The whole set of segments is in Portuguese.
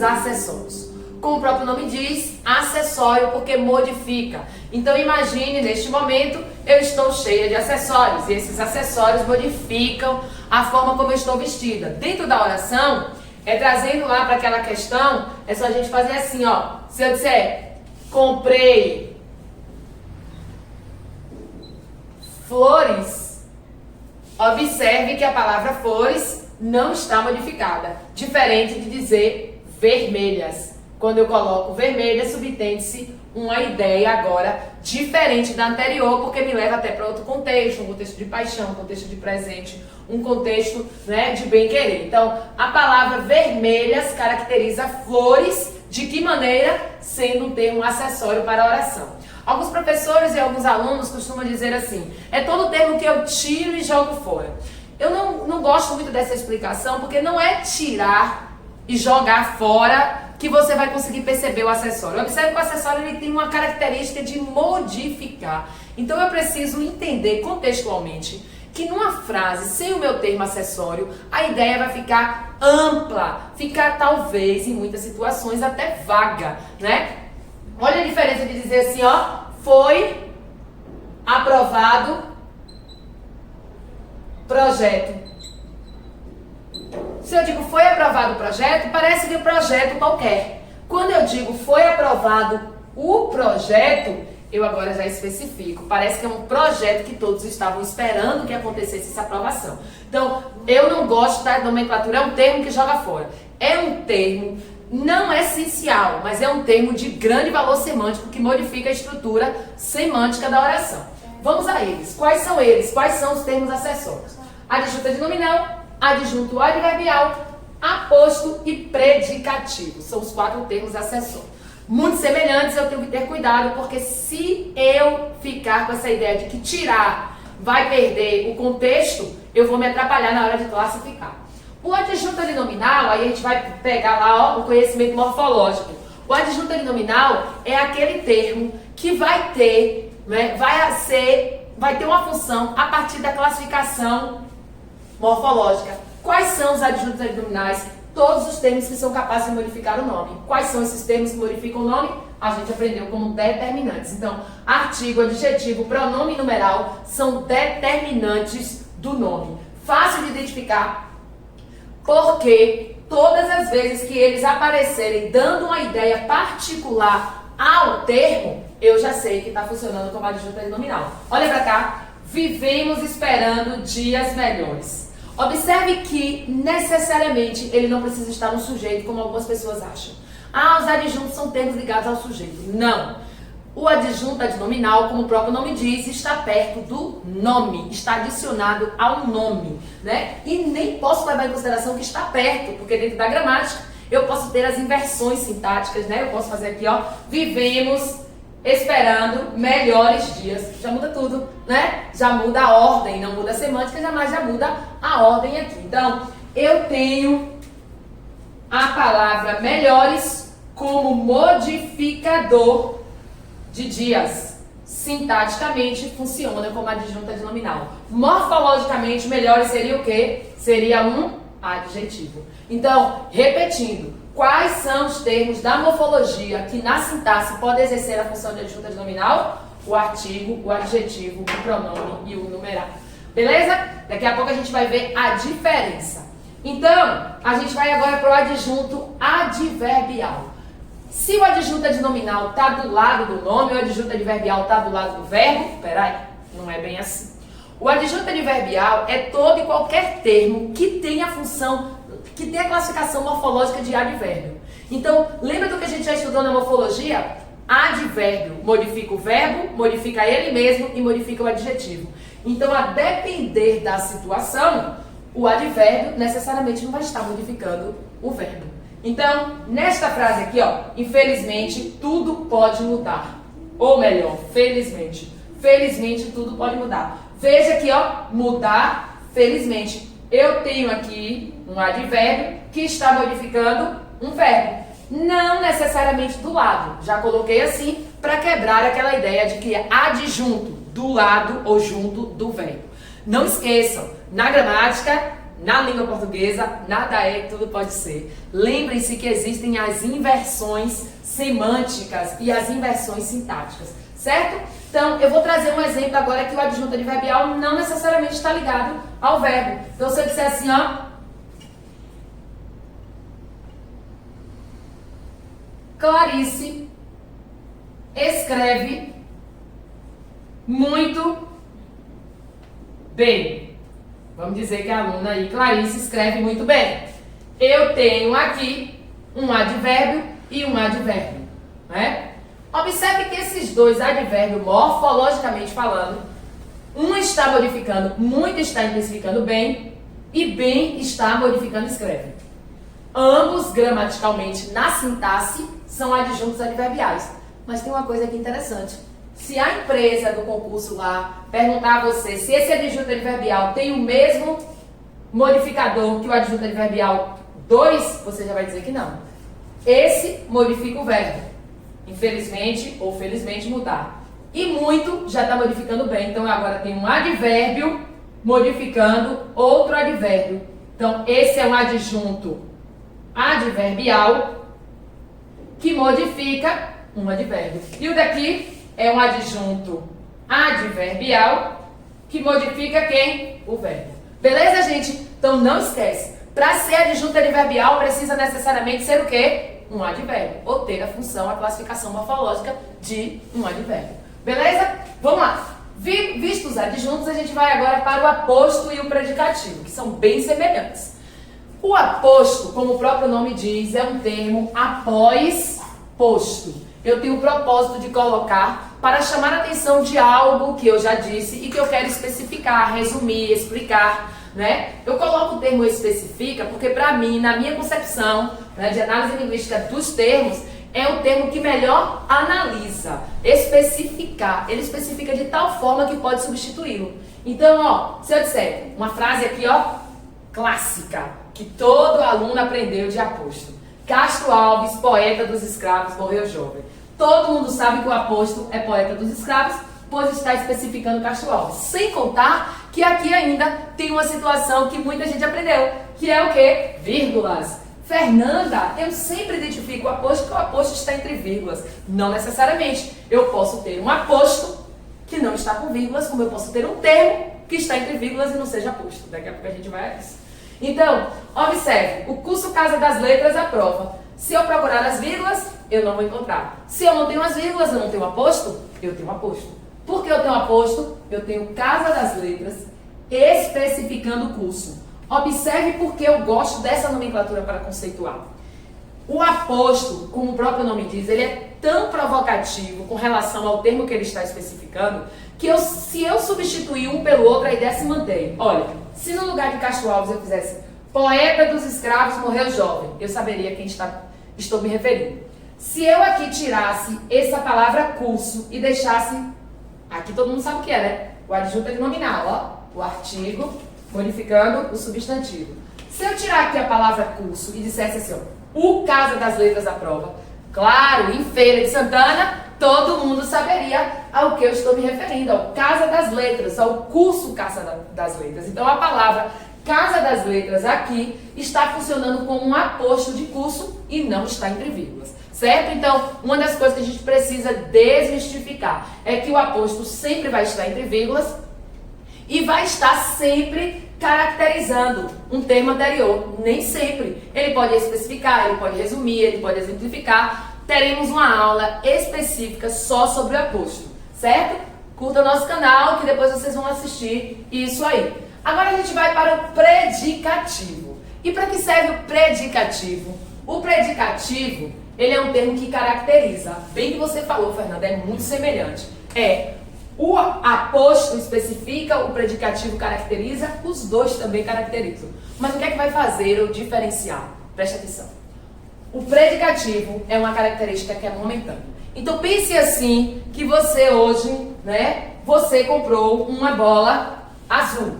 acessórios. Como o próprio nome diz, acessório porque modifica. Então imagine, neste momento, eu estou cheia de acessórios. E esses acessórios modificam a forma como eu estou vestida. Dentro da oração, trazendo lá para aquela questão, é só a gente fazer assim, ó. Se eu disser, comprei flores, observe que a palavra flores não está modificada. Diferente de dizer vermelhas. Quando eu coloco vermelha, subtende-se uma ideia agora diferente da anterior, porque me leva até para outro contexto, um contexto de paixão, um contexto de presente, um contexto, né, de bem-querer. Então, a palavra vermelhas caracteriza flores, de que maneira? Sendo um termo acessório para a oração. Alguns professores e alguns alunos costumam dizer assim, é todo termo que eu tiro e jogo fora. Eu não gosto muito dessa explicação, porque não é tirar e jogar fora que você vai conseguir perceber o acessório. Observe que o acessório ele tem uma característica de modificar. Então eu preciso entender contextualmente que numa frase sem o meu termo acessório, a ideia vai ficar ampla, ficar talvez em muitas situações até vaga, né? Olha a diferença de dizer assim, ó, foi aprovado projeto. Se eu digo foi aprovado o projeto, parece que é um projeto qualquer. Quando eu digo foi aprovado o projeto, eu agora já especifico. Parece que é um projeto que todos estavam esperando que acontecesse essa aprovação. Então, eu não gosto da nomenclatura, é um termo que joga fora. É um termo não essencial, mas é um termo de grande valor semântico que modifica a estrutura semântica da oração. Vamos a eles. Quais são eles? Quais são os termos acessórios? Adjunto adnominal, adjunto adverbial, aposto e predicativo. São os 4 termos acessórios. Muito semelhantes, eu tenho que ter cuidado, porque se eu ficar com essa ideia de que tirar vai perder o contexto, eu vou me atrapalhar na hora de classificar. O adjunto adnominal, aí a gente vai pegar lá, ó, o conhecimento morfológico. O adjunto adnominal é aquele termo que vai ter, né, vai ter uma função a partir da classificação morfológica. Quais são os adjuntos adnominais? Todos os termos que são capazes de modificar o nome. Quais são esses termos que modificam o nome? A gente aprendeu como determinantes. Então, artigo, adjetivo, pronome e numeral são determinantes do nome. Fácil de identificar, porque todas as vezes que eles aparecerem dando uma ideia particular ao termo, eu já sei que está funcionando como adjunto adnominal. Olha para cá. Vivemos esperando dias melhores. Observe que, necessariamente, ele não precisa estar no sujeito, como algumas pessoas acham. Ah, os adjuntos são termos ligados ao sujeito. Não. O adjunto adnominal, como o próprio nome diz, está perto do nome, está adicionado ao nome, né? E nem posso levar em consideração que está perto, porque dentro da gramática eu posso ter as inversões sintáticas, né? Eu posso fazer aqui, ó, vivemos esperando melhores dias. Já muda tudo, né? Já muda a ordem, não muda a semântica, jamais já muda a ordem aqui. Então, eu tenho a palavra melhores como modificador de dias. Sintaticamente, funciona como adjunto adnominal. Morfologicamente, melhores seria o quê? Seria um adjetivo. Então, repetindo, quais são os termos da morfologia que na sintaxe podem exercer a função de adjunto adnominal? O artigo, o adjetivo, o pronome e o numeral. Beleza? Daqui a pouco a gente vai ver a diferença. Então, a gente vai agora para o adjunto adverbial. Se o adjunto adnominal está do lado do nome, o adjunto adverbial está do lado do verbo, peraí, não é bem assim. O adjunto adverbial é todo e qualquer termo que tenha a função, que tenha a classificação morfológica de advérbio. Então, lembra do que a gente já estudou na morfologia? Advérbio modifica o verbo, modifica ele mesmo e modifica o adjetivo. Então, a depender da situação, o advérbio necessariamente não vai estar modificando o verbo. Então, nesta frase aqui, ó, infelizmente tudo pode mudar. Ou melhor, felizmente. Felizmente tudo pode mudar. Veja aqui, ó, mudar, felizmente. Eu tenho aqui um advérbio que está modificando um verbo. Não necessariamente do lado. Já coloquei assim para quebrar aquela ideia de que é adjunto, do lado ou junto do verbo. Não esqueçam, na gramática, na língua portuguesa, nada é, tudo pode ser. Lembrem-se que existem as inversões semânticas e as inversões sintáticas, certo? Então, eu vou trazer um exemplo agora que o adjunto adverbial não necessariamente está ligado ao verbo. Então, se eu disser assim, ó, Clarice escreve muito bem. Vamos dizer que a aluna aí, Clarice, escreve muito bem. Eu tenho aqui um advérbio e um advérbio, né? Observe que esses dois advérbios, morfologicamente falando, um está modificando muito, está intensificando bem, e bem está modificando escreve. Ambos, gramaticalmente, na sintaxe, são adjuntos adverbiais. Mas tem uma coisa aqui interessante. Se a empresa do concurso lá perguntar a você se esse adjunto adverbial tem o mesmo modificador que o adjunto adverbial 2, você já vai dizer que não. Esse modifica o verbo. Infelizmente ou felizmente mudar. E muito já está modificando bem. Então agora tem um advérbio modificando outro advérbio. Então esse é um adjunto adverbial que modifica um advérbio. E o daqui é um adjunto adverbial que modifica quem? O verbo. Beleza, gente? Então não esquece. Para ser adjunto adverbial precisa necessariamente ser o quê? Um advérbio. Ou ter a função, a classificação morfológica de um advérbio. Beleza? Vamos lá. Vistos os adjuntos, a gente vai agora para o aposto e o predicativo, que são bem semelhantes. O aposto, como o próprio nome diz, é um termo após posto. Eu tenho o propósito de colocar para chamar a atenção de algo que eu já disse e que eu quero especificar, resumir, explicar, né? Eu coloco o termo especifica porque para mim, na minha concepção, né, de análise linguística dos termos, é o termo que melhor analisa, especificar. Ele especifica de tal forma que pode substituí-lo. Então, ó, se eu disser uma frase aqui, ó, clássica, que todo aluno aprendeu de aposto. Castro Alves, poeta dos escravos, morreu jovem. Todo mundo sabe que o aposto é poeta dos escravos, pois está especificando Castro Alves. Sem contar que aqui ainda tem uma situação que muita gente aprendeu, que é o quê? Vírgulas. Fernanda, eu sempre identifico o aposto que o aposto está entre vírgulas. Não necessariamente. Eu posso ter um aposto que não está com vírgulas, como eu posso ter um termo que está entre vírgulas e não seja aposto. Daqui a pouco a gente vai a isso. Então, observe, o curso Casa das Letras aprova. Se eu procurar as vírgulas, eu não vou encontrar. Se eu não tenho as vírgulas, eu não tenho aposto, eu tenho aposto. Por que eu tenho aposto? Eu tenho Casa das Letras especificando o curso. Observe porque eu gosto dessa nomenclatura para conceituar. O aposto, como o próprio nome diz, ele é tão provocativo com relação ao termo que ele está especificando, que se eu substituir um pelo outro, a ideia se mantém. Olha, se no lugar de Castro Alves eu fizesse poeta dos escravos morreu jovem, eu saberia a quem estou me referindo. Se eu aqui tirasse essa palavra curso e deixasse, aqui todo mundo sabe o que é, né? O adjunto nominal, ó, o artigo modificando o substantivo. Se eu tirar aqui a palavra curso e dissesse assim, ó, o Casa das Letras aprova, claro, em Feira de Santana, todo mundo saberia ao que eu estou me referindo, ao Casa das Letras, ao curso Casa das Letras. Então a palavra Casa das Letras aqui está funcionando como um aposto de curso e não está entre vírgulas, certo? Então, uma das coisas que a gente precisa desmistificar é que o aposto sempre vai estar entre vírgulas e vai estar sempre caracterizando um termo anterior. Nem sempre. Ele pode especificar, ele pode resumir, ele pode exemplificar. Teremos uma aula específica só sobre o aposto, certo? Curta o nosso canal que depois vocês vão assistir isso aí. Agora a gente vai para o predicativo. E para que serve o predicativo? O predicativo, ele é um termo que caracteriza. Bem que você falou, Fernanda, é muito semelhante. O aposto especifica, o predicativo caracteriza, os dois também caracterizam. Mas o que é que vai fazer eu diferenciar? Preste atenção. O predicativo é uma característica que é momentânea. Então pense assim, que você hoje, né, você comprou uma bola azul.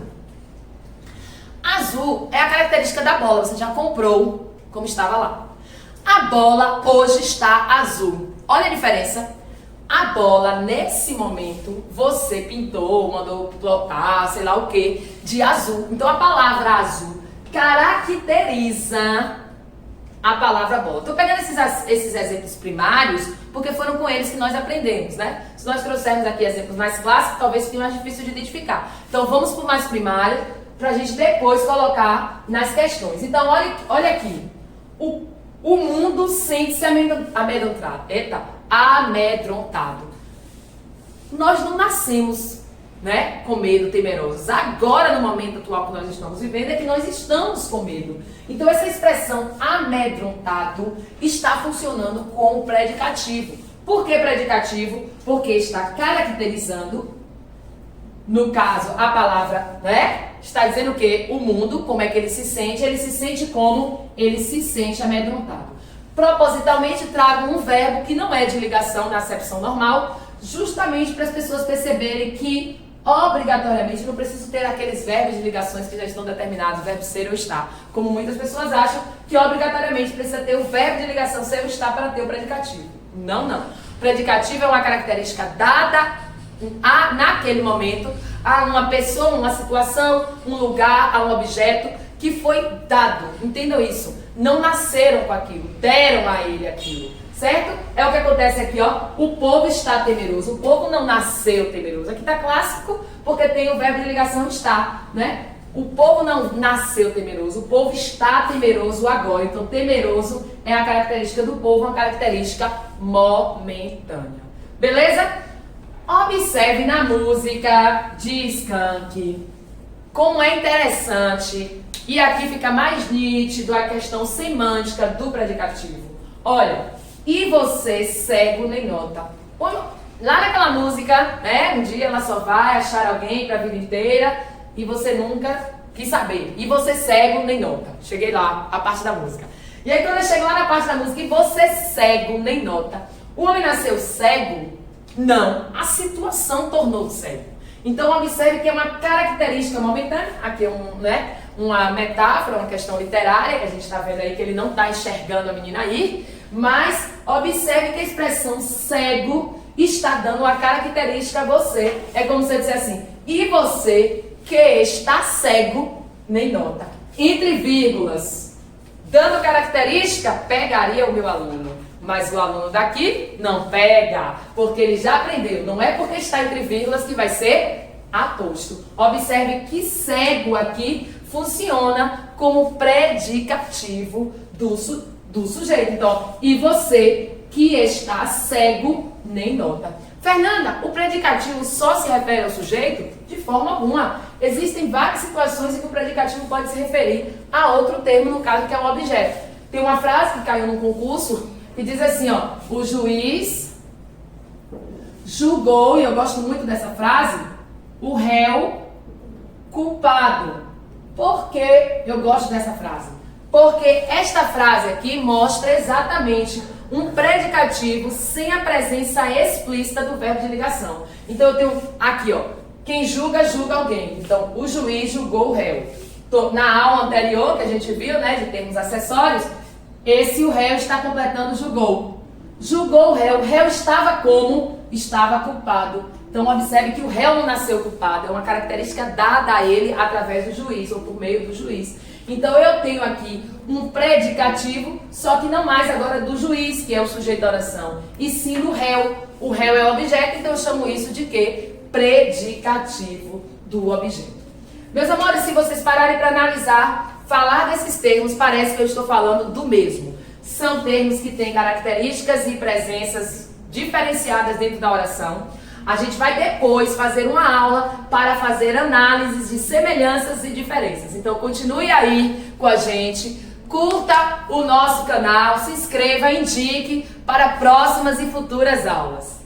Azul é a característica da bola, você já comprou como estava lá. A bola hoje está azul. Olha a diferença. A bola, nesse momento, você pintou, mandou plotar, sei lá o que, de azul. Então a palavra azul caracteriza a palavra bola. Estou pegando esses exemplos primários porque foram com eles que nós aprendemos, né? Se nós trouxermos aqui exemplos mais clássicos, talvez fique mais difícil de identificar. Então vamos para o mais primário para a gente depois colocar nas questões. Então olha aqui. O mundo sente-se amedrontado. Amedrontado. Nós não nascemos, né, com medo, temerosos. Agora, no momento atual que nós estamos vivendo, é que nós estamos com medo. Então, essa expressão amedrontado está funcionando como predicativo. Por que predicativo? Porque está caracterizando, no caso, a palavra, né? Está dizendo o quê? O mundo, como é que ele se sente? Ele se sente como? Ele se sente amedrontado. Propositalmente, trago um verbo que não é de ligação na acepção normal, justamente para as pessoas perceberem que obrigatoriamente não preciso ter aqueles verbos de ligações que já estão determinados, o verbo ser ou estar. Como muitas pessoas acham que obrigatoriamente precisa ter o verbo de ligação ser ou estar para ter o predicativo. Não, não. O predicativo é uma característica dada naquele momento a uma pessoa, uma situação, um lugar, a um objeto que foi dado. Entendam isso. Não nasceram com aquilo, deram a ele aquilo. Certo? É o que acontece aqui, ó. O povo está temeroso. O povo não nasceu temeroso. Aqui está clássico porque tem o verbo de ligação estar, né? O povo não nasceu temeroso. O povo está temeroso agora. Então, temeroso é a característica do povo, uma característica momentânea. Beleza? Observe na música de Skank como é interessante. E aqui fica mais nítido a questão semântica do predicativo. Olha. E você, cego, nem nota. Lá naquela música, né? Um dia ela só vai achar alguém para a vida inteira e você nunca quis saber. E você, cego, nem nota. Cheguei lá, a parte da música. E aí quando eu chego lá na parte da música, e você, cego, nem nota. O homem nasceu cego? Não. A situação tornou cego. Então observe que é uma característica momentânea. Aqui é uma metáfora, uma questão literária, que a gente está vendo aí que ele não está enxergando a menina aí. Mas observe que a expressão cego está dando uma característica a você. É como se eu dissesse assim, e você que está cego, nem nota. Entre vírgulas, dando característica, pegaria o meu aluno. Mas o aluno daqui não pega, porque ele já aprendeu. Não é porque está entre vírgulas que vai ser aposto. Observe que cego aqui funciona como predicativo do sujeito. Então, e você que está cego, nem nota. Fernanda, o predicativo só se refere ao sujeito? De forma alguma. Existem várias situações em que o predicativo pode se referir a outro termo, no caso que é um objeto. Tem uma frase que caiu num concurso que diz assim, ó, o juiz julgou, e eu gosto muito dessa frase, o réu culpado. Por que eu gosto dessa frase? Porque esta frase aqui mostra exatamente um predicativo sem a presença explícita do verbo de ligação. Então eu tenho aqui, ó, quem julga, julga alguém. Então o juiz julgou o réu. Na aula anterior que a gente viu, né, de termos acessórios, o réu está completando julgou. Julgou o réu estava como? Estava culpado. Então observe que o réu não nasceu culpado, é uma característica dada a ele através do juiz ou por meio do juiz. Então eu tenho aqui um predicativo, só que não mais agora do juiz, que é o sujeito da oração, e sim do réu. O réu é o objeto, então eu chamo isso de quê? Predicativo do objeto. Meus amores, se vocês pararem para analisar, falar desses termos parece que eu estou falando do mesmo. São termos que têm características e presenças diferenciadas dentro da oração. A gente vai depois fazer uma aula para fazer análises de semelhanças e diferenças. Então continue aí com a gente, curta o nosso canal, se inscreva, indique para próximas e futuras aulas.